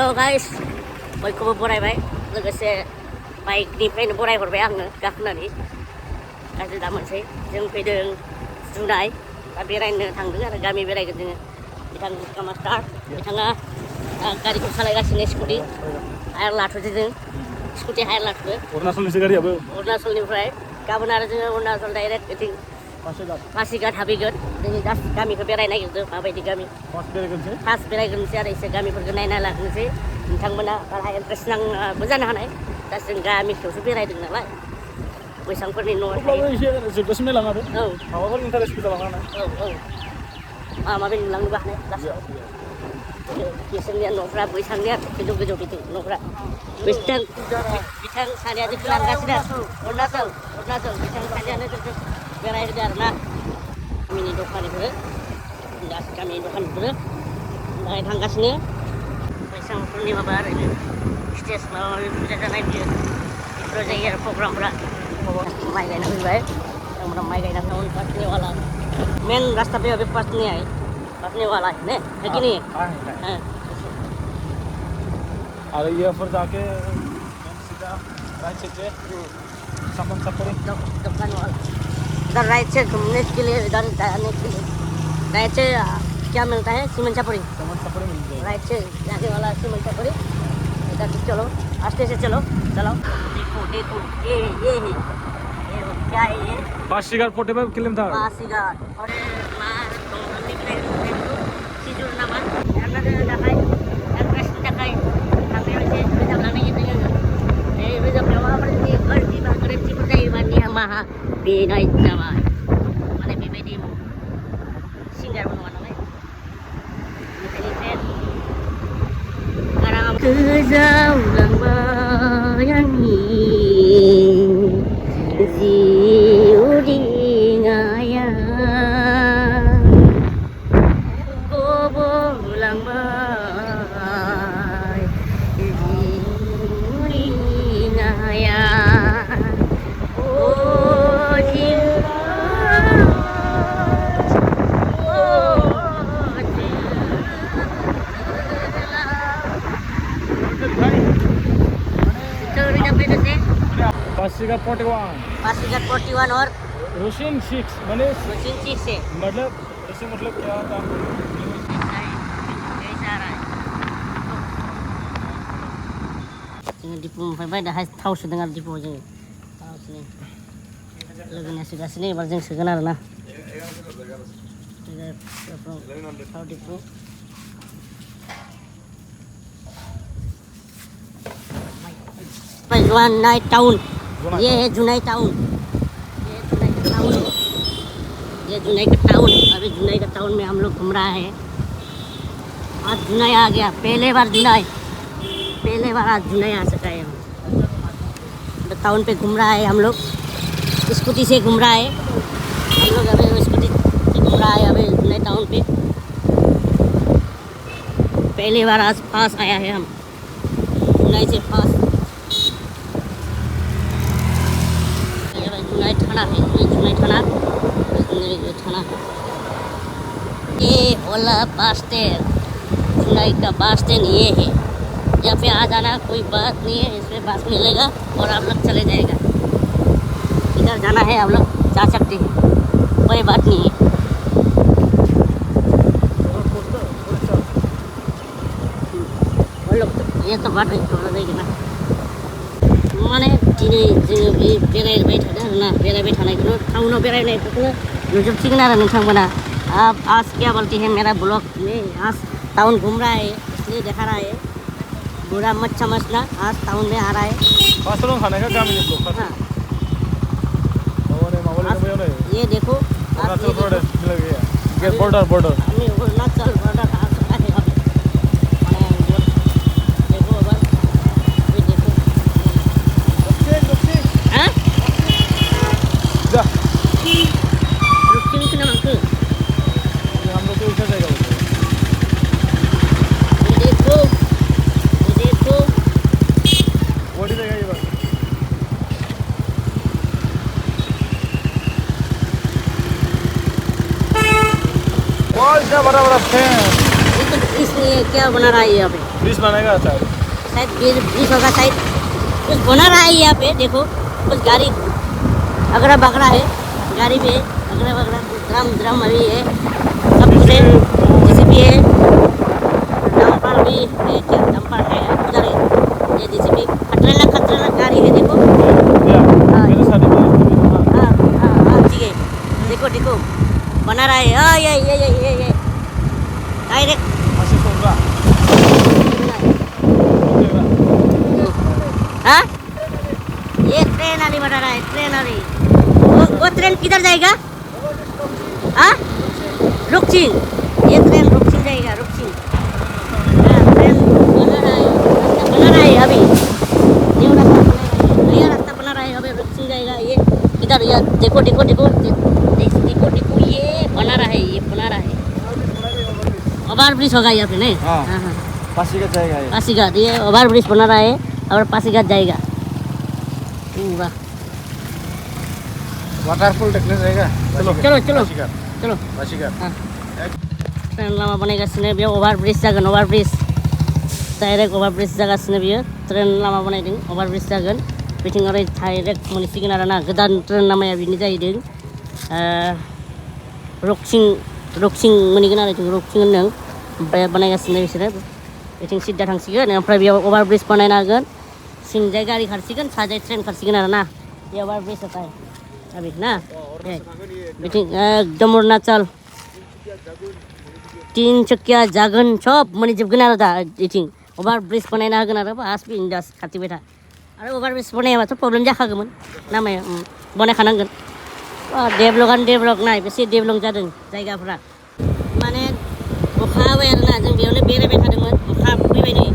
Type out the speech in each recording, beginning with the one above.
Hello' guys बयखौबो बरायबाय लोगोसे बाइकनिफ्रायनो बरायहरबाय आङो गाखोनानै गाज्रि दा मोनसै जों फैदों जुनाय दा बेरायनो थांदों आरो गामि बेरायगोन जोङो बिथां कामास्टार बिथाङा गारिखौ सालायगासिनो स्कुटि हायार लाथ'दो जों स्कुटि हायार लाथ'दो अरुणाचलनिसो गारियाबो अरुणाचलनिफ्राय गाबोन आरो जोङो अरुणाचल डाइरेक्ट बिथिं पासिघाट हाबहैगोन जोंनि दा गामिखौ बेरायनो नागिरदों माबायदि गामि फार्स्ट बेरायग्रोनोसै आरो एसे गामिफोरखौ नायना लाग्रोनोसै नोंथांमोना बारा इन्ट्रेस्ट नाङाबो जानो हानाय दा जों गामिखौसो बेरायदों नालाय बैसांफोरनि न' जोबजासिम नायलाङो आरो औ माबाफोर इन्टारेस्टबो जालाङा औ औ माबा नुलांनोबो हानाय लासैनो बिसोरनिया न'फ्रा बैसांनिया गोजौ गोजौ बिथिं न'फ्रा बिथां सानैया जोंखौ लांगासिनो अरुणाचल बिथां सानैयानो जोंखौ बेरायहोदो आरो ना गामिनि दखानिफोर गामिनि दखानिफोर ओमफ्राय थांगासिनो बैसांफोरनि माबा आरो स्टेज माबा माबि फुजा जानाय बियो बेफोराव जायो आरो प्रग्रामफ्रा माइ गायना फैबाय बिथांमोना माइ गायना फैनाय पासनि वाला मेन रास्ता पे अभी पास नहीं आए पासने वाला है ने है कि नहीं है और ये फिर जाके सीधा राइट से सामान सपरी दुकान वाला इधर राइट से घूमने के लिए इधर जाने के लिए राइट से क्या मिलता है सीमेंट छपरी मिल जाएगा राइट से जाने वाला सीमेंट छपरी इधर से चलो आस्ते से चलो चलो देखो देखो ये है ये क्या है ये पासीघाट 45 किलोमीटर पासीघाट और मार दंगलनिफ्राय सिजुर नामा एरनानै थाखाय एरगासिनो थाखाय थांनायाव एसे रोजाबनानै जोङो बे रोजाबनायाव माबाफोर जुदि गाज्रि बा गोरोन्थिफोर जायोबा निमाहा बिनाय जाबाय माने बेबायदि सिंगारबो नङा नालाय बेनिखायनो आराम गोजावलांबाय आंनि जिउ रिङाया गबलांबाय जिउ रिङाया पासीघाट 41 और रोशिंग 6 मैंने रोशिंग 6 से मतलब ऐसे मतलब क्या था जोङो दिपुनिफ्राय बायदोहाय थाव सोदों आरो दिपुआव जोङो थाव सोदों लोगोनिया सोगासिनो एबार जों सोगोन आरो ना थाव दिपु जुनाई टाउन ये है जुनाई टाउन ये जुनाई का टाउन अभी जुनाई का टाउन में हम लोग घूम रहा है आज जुनाई आ गया पहले बार आज जुनाई आ सका है तो टाउन पे घूम रहा है हम लोग स्कूटी से घूम रहा है हम लोग अभी स्कूटी से घूम रहा है अभी जुनाई टाउन पे पहली बार आज पास आया है हम जुनाई से पास थाना है जुनाई थाना ये होला बस स्टैंड जुनाई का बस स्टैंड ये है यहाँ पे आ जाना कोई बात नहीं है इसमें बस मिलेगा और आप लोग चले जाएगा इधर जाना है आप लोग जा सकते हैं कोई बात नहीं है ये तो बात नहीं थोड़ा देगी ना माने दिनै जोङो बे बेरायबाय थादों आरोना बेरायबाय थानायखौनो टाउनाव बेरायनायफोरखौनो नुजोबसिगोन आरो नोंथांमोना अब आज क्या बोलती है मेरा ब्लॉग में आज टाउन घूम रहा है इसलिए दिखा रहा है बुरा मत समझना आज टाउन में आ रहा है ये देखो बॉर्डर अरुणाचल बॉर्डर आ चुका है अभी बड़ा फैन इसलिए क्या बना रहा है यहाँ पे ब्रिज बनेगा शायद। शायद ब्रिज होगा शायद, कुछ बना रहा है यहाँ पे। देखो कुछ गाड़ी अगड़ा बगड़ा है, गाड़ी भी है अगड़ा बगड़ा, ड्रम अभी है, सब कुछ है, जेसीबी है, डंपर भी है, क्या डंपर है उधर है, ये जेसीबी खतरनाक गाड़ी है। देखो हाँ मेरे साथ हाँ हाँ हाँ ठीक है, देखो देखो बना रहा है। हाँ ये डायरेक्ट masih होगा। हाँ ये ट्रेन वाली बना रहा है, ट्रेन वाली। वो ट्रेन किधर जाएगा? हाँ रुकसिंग, ये ट्रेन रुकसिंग जाएगा, रुकसिंग। हाँ ट्रेन बना रहा है अभी, न्यू रास्ता बना रहा है, नया रास्ता बना रहा है अभी, रुकसिंग जाएगा ये इधर। यार देखो देखो देखो देखो देखो, ये बना रहा है, ये बना रहा है। ओवर ब्रिज होगा यहाँ पे नहीं? हाँ। हाँ हाँ पासीघाट जाएगा ये। पासीघाट, ये ओवर ब्रिज बना रहा है और पासीघाट जाएगा पूरा। वाटरफॉल देखने जाएगा। चलो चलो चलो पासीघाट चलो पासीघाट। हाँ ट्रेन लामा बनायगासिनो बेयाव ओभार ब्रिज जागोन, over bridge direct over bridge जागासिनो बियो, ट्रेन लामा बनायदों, ओभार ब्रिज जागोन। बिथिं ओरै डाइरेक्ट मोनहैसिगोन आरोना, गोदान ट्रेन लामाया बिनो जाहैदों रक्सिं मोनहैगोन आरो जों रक्सिं होनदों। ओमफ्राय बानायगासिनो बिसोरो, बिथिं सिद्दा थांसिगोन, ओमफ्राय बेयाव ओभार ब्रिज बानायना होगोन, सिंजाय गारि खारसिगोन, साजाय ट्रेन खारसिगोन आरोना। ये ओभार ब्रिज होता है अभी ना। बिथिं एकदम अरुणाचल तिनचुकिया जागोन सब मोनहैजोबगोन आरो दा बिथिं ओभार ब्रिज बानायना होगोन आरो बास बिन्दास खाथिबाय था। आरो ओभार ब्रिज बनायाबाथ' प्रब्लेम जाखागौमोन लामाया, बनायखानांगोन। डेभलपआनो डेभलप नाय बेसे डेभलप जादों जायगाफ्रा। माने अखा हाबाय आरोना, जों बेयावनो बेरायबाय थादोंमोन, अखा फैबाय नै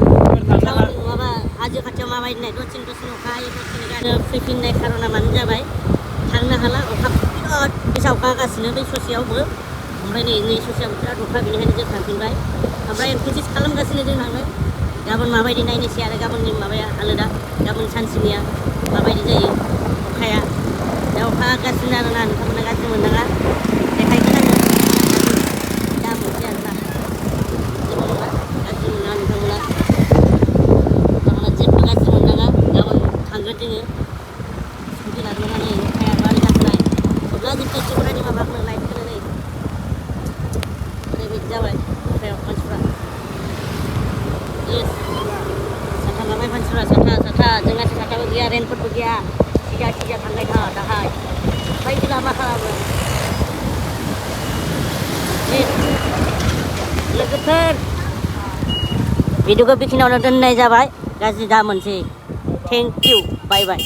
माबा हाजो खाथियाव माबायदि नाय, दसेनो अखा हायो दसेनो गारि फैफिननाय खार'ना मानो जाबाय थांनो हाला, अखा बिराद गोसा अखा हागासिनो बै ससेयावबो। ओमफ्राय नै ससेयाव बिराद अखा, बेनिखायनो जों थांफिनबाय। ओमफ्राय प्रेक्टिस खालामगासिनो जों थांनो, गाबोन माबायदि नायनोसै आरो गाबोननि माबाया हालोदा, गाबोन सानसेनिया माबायदि जायो अखाया। दा अखा हागासिनो आरोना, नोंथांमोना गाज्रि मोननाङा, देखायगोन आङो दा मोनसे आरोना, जेबो नङा गाज्रि मोननाङा नोंथांमोना जेबो गाज्रि मोननाङा। गाबोन थांगोन जोङो स्कुटि लांनानै, अखाया बारि जाथारनाय अब्ला जों खायसेफोरानि माबाखौनो लाइटखौनो नै ओरैबायदि जाबाय अखायाव मानसिफ्रा। साथा लाबाय मानसिफ्रा, साथा जोंनासो साथाबो गैया, रेनफोरबो गैया, सिजा थांबाय था दाहाय बायदिला मा खालामो लोगोफोर। भिडिअखौ बेखिनियावनो दोननाय जाबाय, गाज्रि दा मोनसै। Thank you, bye bye.